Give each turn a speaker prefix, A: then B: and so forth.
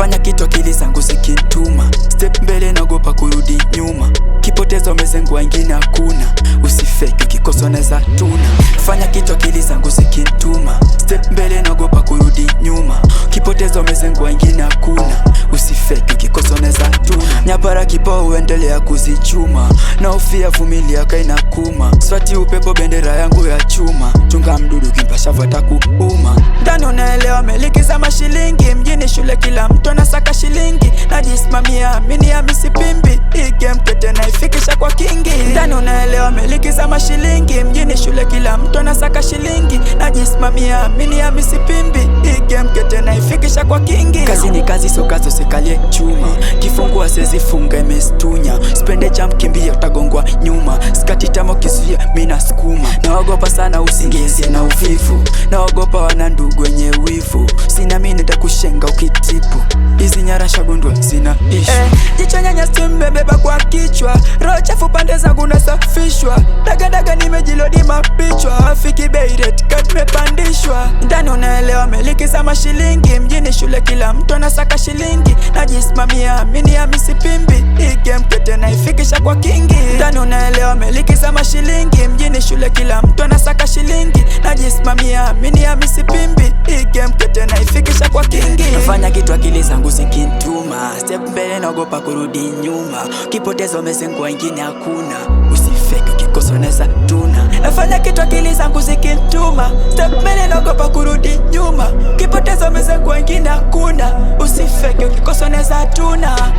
A: Nafanya kitu akili zangu zikintuma, step mbele naogopa kurudi nyuma. Kipoteza umezengwa wengine hakuna, usifake ukikosa unaweza tuna. Fanya kitu akili zangu zikintuma, step mbele naogopa kurudi nyuma. Kipoteza umezengwa wengine hakuna, usifake ukikosa unaweza tuna. Nyapara kipao uendelea kuzichuma, na ufia vumilia kaina kuma. Swati upepo bendera yangu ya chuma, chunga mdudu kimpasha vata kuuma. Ndani unaelewa meliki za mashilingi, mjini shule kila mtu anasaka shilingi. Najisimamia mini ya misipimbi, hii game kete naifikisha kwa kingi. Ndani unaelewa meliki za mashilingi, mjini shule kila mtu anasaka shilingi. Najisimamia mini ya misipimbi, hii game kete naifikisha kwa kingi. Kazi ni kazi so kazo sikalie chuma, kifungua sezi funga imestunya. Spende jump kimbia utagongwa nyuma, skati tamo kizuia mina skuma. Naogopa sana usingizi na uvivu, naogopa wana ndugu wenye wivu. Sina mini nitakushenga ukitipu, hizi nyara shagundwa zina ishu. Jicho nyanya stimbe beba kwa kichwa, roho chafu pande zangu nasafishwa. Daga nimejilodi mapichwa, afiki beiret kat mepandishwa. Ndani unaelewa meliki za mashilingi, mjini shule kila mtu anasaka shilingi. Najisimamia mini ya misipimbi, hii game kete naifikisha kwa kingi. Ndani unaelewa meliki za mashilingi, mjini shule kila mtu anasaka shilingi. Najisimamia mini ya misipimbi, hii game kete naifikisha kwa kingi. Nafanya kitu akili zangu zikintuma, step mbele naogopa kurudi nyuma. Kipoteza umezengwa wengine hakuna, usifake ukikosa unaweza tuna. Nafanya kitu akili zangu zikintuma, step mbele naogopa kurudi nyuma. Kipoteza umezengwa wengine hakuna, usifake ukikosa unaweza tuna.